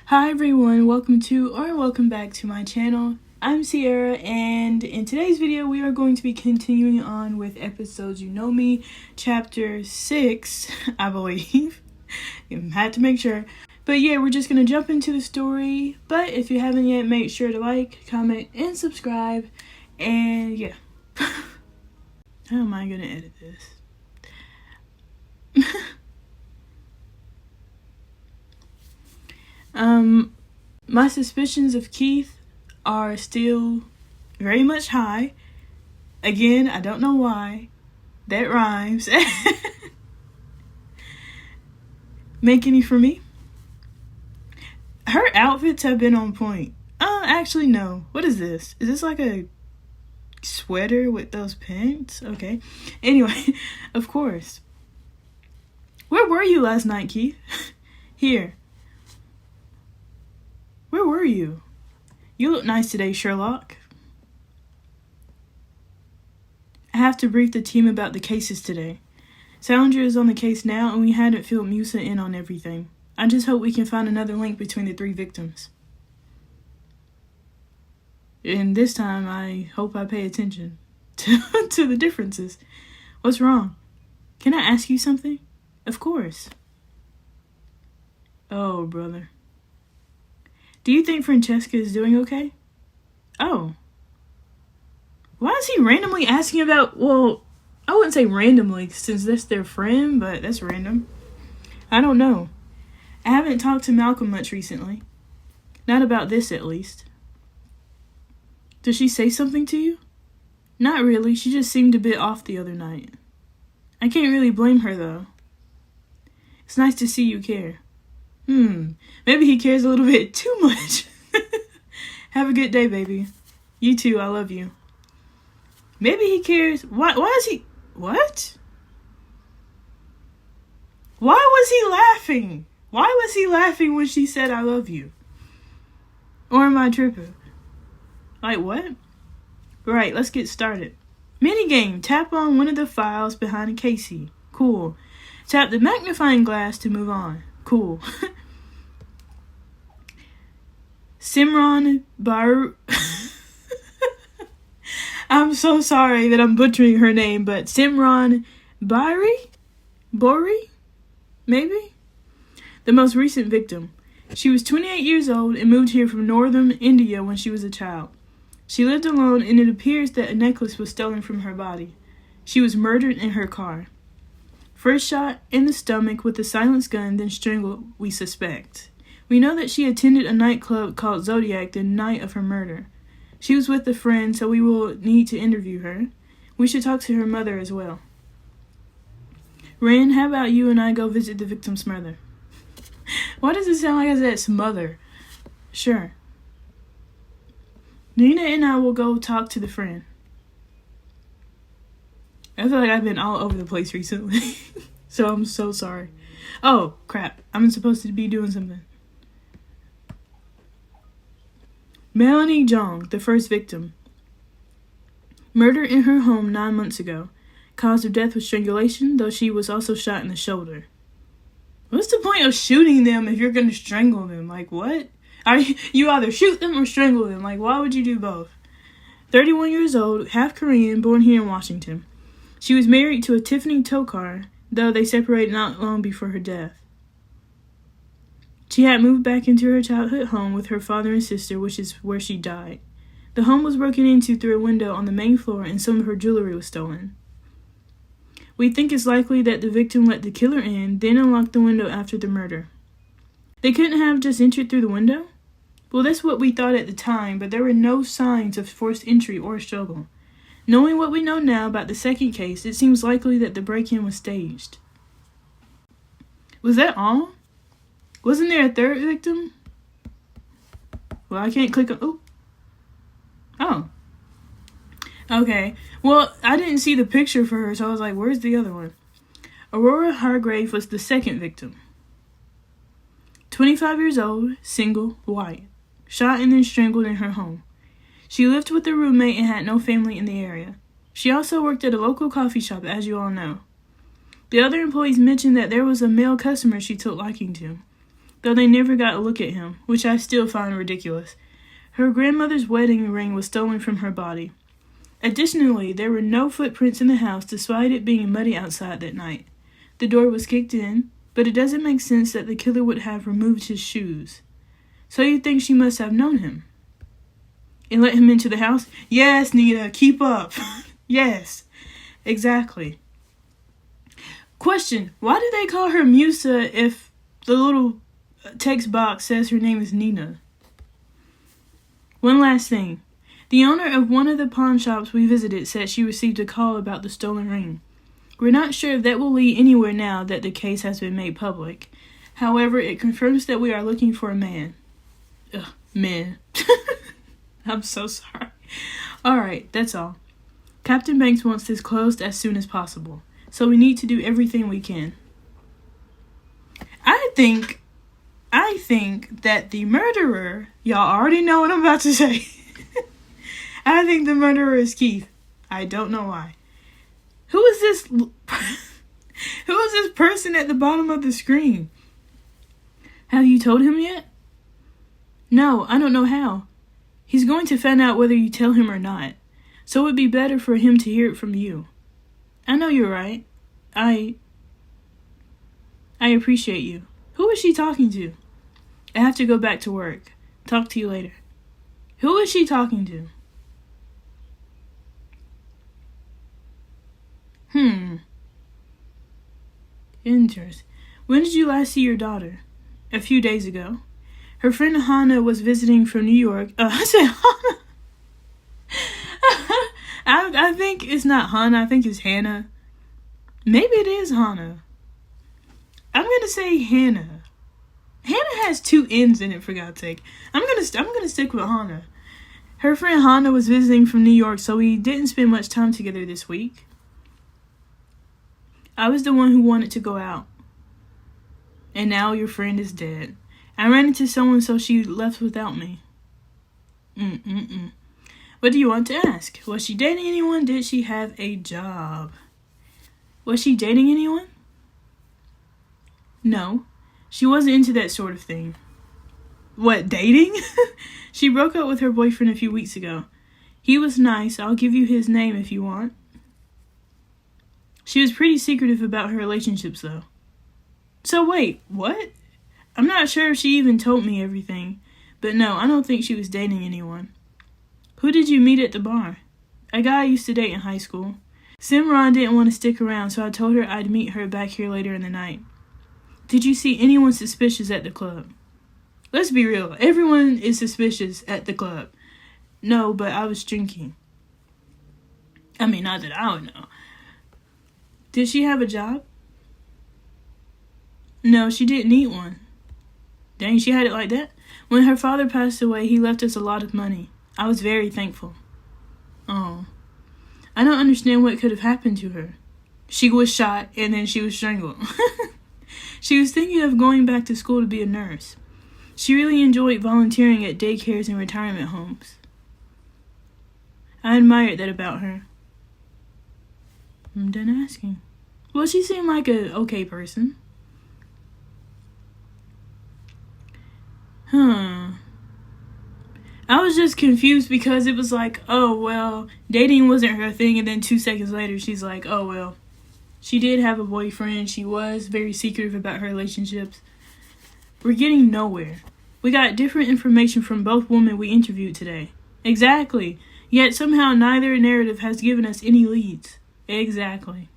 Hi everyone, welcome back to my channel. I'm Sierra, and in today's video we are going to be continuing on with episodes You Know Me, chapter 6, I believe. You had to make sure. But yeah, we're just going to jump into the story. But if you haven't yet, make sure to like, comment, and subscribe. And yeah. How am I going to edit this? My suspicions of Keith are still very much high. Again, I don't know why. That rhymes. Make any for me? Her outfits have been on point. Actually, no. What is this? Is this like a sweater with those pants? Okay. Anyway, of course. Where were you last night, Keith? Here. Where were you? You look nice today, Sherlock. I have to brief the team about the cases today. Salinger is on the case now, and we hadn't filled Musa in on everything. I just hope we can find another link between the 3 victims. And this time, I hope I pay attention to the differences. What's wrong? Can I ask you something? Of course. Oh, brother. Do you think Francesca is doing okay? Oh. Why is he randomly asking about, well, I wouldn't say randomly since that's their friend, but that's random. I don't know. I haven't talked to Malcolm much recently. Not about this, at least. Did she say something to you? Not really. She just seemed a bit off the other night. I can't really blame her, though. It's nice to see you care. Maybe he cares a little bit too much. Have a good day, baby. You too, I love you. Maybe he cares. Why is he... What? Why was he laughing? Why was he laughing when she said I love you? Or am I tripping? Like what? Right, let's get started. Minigame. Tap on one of the files behind Casey. Cool. Tap the magnifying glass to move on. Cool. Simran Bar... I'm so sorry that I'm butchering her name, but Simran Bori? Maybe? The most recent victim. She was 28 years old and moved here from northern India when she was a child. She lived alone, and it appears that a necklace was stolen from her body. She was murdered in her car. First shot in the stomach with a silenced gun, then strangled, we suspect. We know that she attended a nightclub called Zodiac the night of her murder. She was with a friend, so we will need to interview her. We should talk to her mother as well. Ren, how about you and I go visit the victim's mother? Why does it sound like I said smother? Sure. Nina and I will go talk to the friend. I feel like I've been all over the place recently. So I'm so sorry. Oh, crap. I'm supposed to be doing something. Melanie Jong, the first victim. Murder in her home 9 months ago. Cause of death was strangulation, though she was also shot in the shoulder. What's the point of shooting them if you're going to strangle them? Like, what? You either shoot them or strangle them. Like, why would you do both? 31 years old, half Korean, born here in Washington. She was married to a Tiffany Tokar, though they separated not long before her death. She had moved back into her childhood home with her father and sister, which is where she died. The home was broken into through a window on the main floor, and some of her jewelry was stolen. We think it's likely that the victim let the killer in, then unlocked the window after the murder. They couldn't have just entered through the window? Well, that's what we thought at the time, but there were no signs of forced entry or struggle. Knowing what we know now about the second case, it seems likely that the break-in was staged. Was that all? Wasn't there a third victim? Well, I can't click on... Oh. Okay. Well, I didn't see the picture for her, so I was like, where's the other one? Aurora Hargrave was the second victim. 25 years old, single, white. Shot and then strangled in her home. She lived with a roommate and had no family in the area. She also worked at a local coffee shop, as you all know. The other employees mentioned that there was a male customer she took liking to. though they never got a look at him, which I still find ridiculous. Her grandmother's wedding ring was stolen from her body. Additionally, there were no footprints in the house despite it being muddy outside that night. The door was kicked in, but it doesn't make sense that the killer would have removed his shoes. So you think she must have known him? And let him into the house? Yes, Nina, keep up. Yes, exactly. Question, why do they call her Musa if the little text box says her name is Nina? One last thing. The owner of one of the pawn shops we visited said she received a call about the stolen ring. We're not sure if that will lead anywhere now that the case has been made public. However, it confirms that we are looking for a man. Man. I'm so sorry. Alright, that's all. Captain Banks wants this closed as soon as possible, so we need to do everything we can. I think that the murderer, y'all already know what I'm about to say. I think the murderer is Keith. I don't know why. Who is this? Who is this person at the bottom of the screen? Have you told him yet? No, I don't know how. He's going to find out whether you tell him or not. So it'd be better for him to hear it from you. I know you're right. I appreciate you. Who is she talking to? I have to go back to work. Talk to you later. Who is she talking to? Interesting. When did you last see your daughter? A few days ago. Her friend Hannah was visiting from New York. I said Hannah. I think it's not Hannah. I think it's Hannah. Maybe it is Hannah. I'm gonna say Hannah. Hannah has two N's in it, for God's sake. I'm gonna stick with Hannah. Her friend Hannah was visiting from New York, so we didn't spend much time together this week. I was the one who wanted to go out. And now your friend is dead. I ran into someone, so she left without me. What do you want to ask? Was she dating anyone? Did she have a job? Was she dating anyone? No. She wasn't into that sort of thing. What, dating? She broke up with her boyfriend a few weeks ago. He was nice. I'll give you his name if you want. She was pretty secretive about her relationships, though. So wait, what? I'm not sure if she even told me everything. But no, I don't think she was dating anyone. Who did you meet at the bar? A guy I used to date in high school. Simran didn't want to stick around, so I told her I'd meet her back here later in the night. Did you see anyone suspicious at the club? Let's be real. Everyone is suspicious at the club. No, but I was drinking. I mean, not that I would know. Did she have a job? No, she didn't need one. Dang, she had it like that? When her father passed away, he left us a lot of money. I was very thankful. Oh. I don't understand what could have happened to her. She was shot and then she was strangled. She was thinking of going back to school to be a nurse. She really enjoyed volunteering at daycares and retirement homes. I admired that about her. I'm done asking. Well, she seemed like a okay person. I was just confused because it was like, oh, well, dating wasn't her thing, and then 2 seconds later, she's like, oh, well, she did have a boyfriend. She was very secretive about her relationships. We're getting nowhere. We got different information from both women we interviewed today. Exactly. Yet somehow neither narrative has given us any leads. Exactly.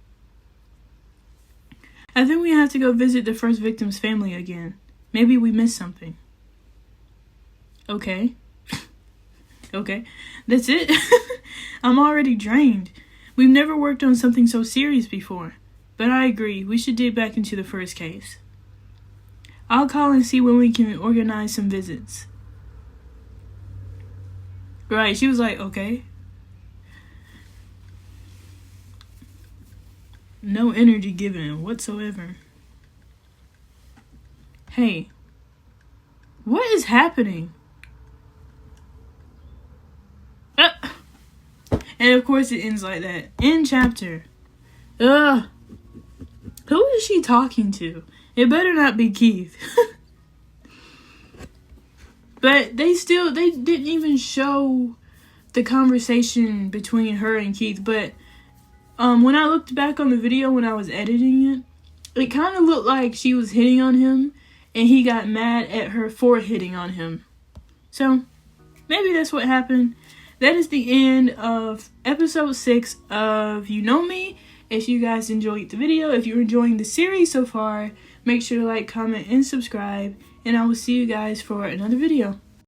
I think we have to go visit the first victim's family again. Maybe we missed something. Okay. Okay. That's it? I'm already drained. We've never worked on something so serious before. But I agree, we should dig back into the first case. I'll call and see when we can organize some visits. Right, she was like, okay. No energy given whatsoever. Hey. What is happening? And of course it ends like that. End chapter. Ugh. Who is she talking to? It better not be Keith. But they didn't even show the conversation between her and Keith. But when I looked back on the video when I was editing it, it kind of looked like she was hitting on him, and he got mad at her for hitting on him. So, maybe that's what happened. That is the end of episode 6 of You Know Me. If you guys enjoyed the video, if you're enjoying the series so far, make sure to like, comment, and subscribe. And I will see you guys for another video.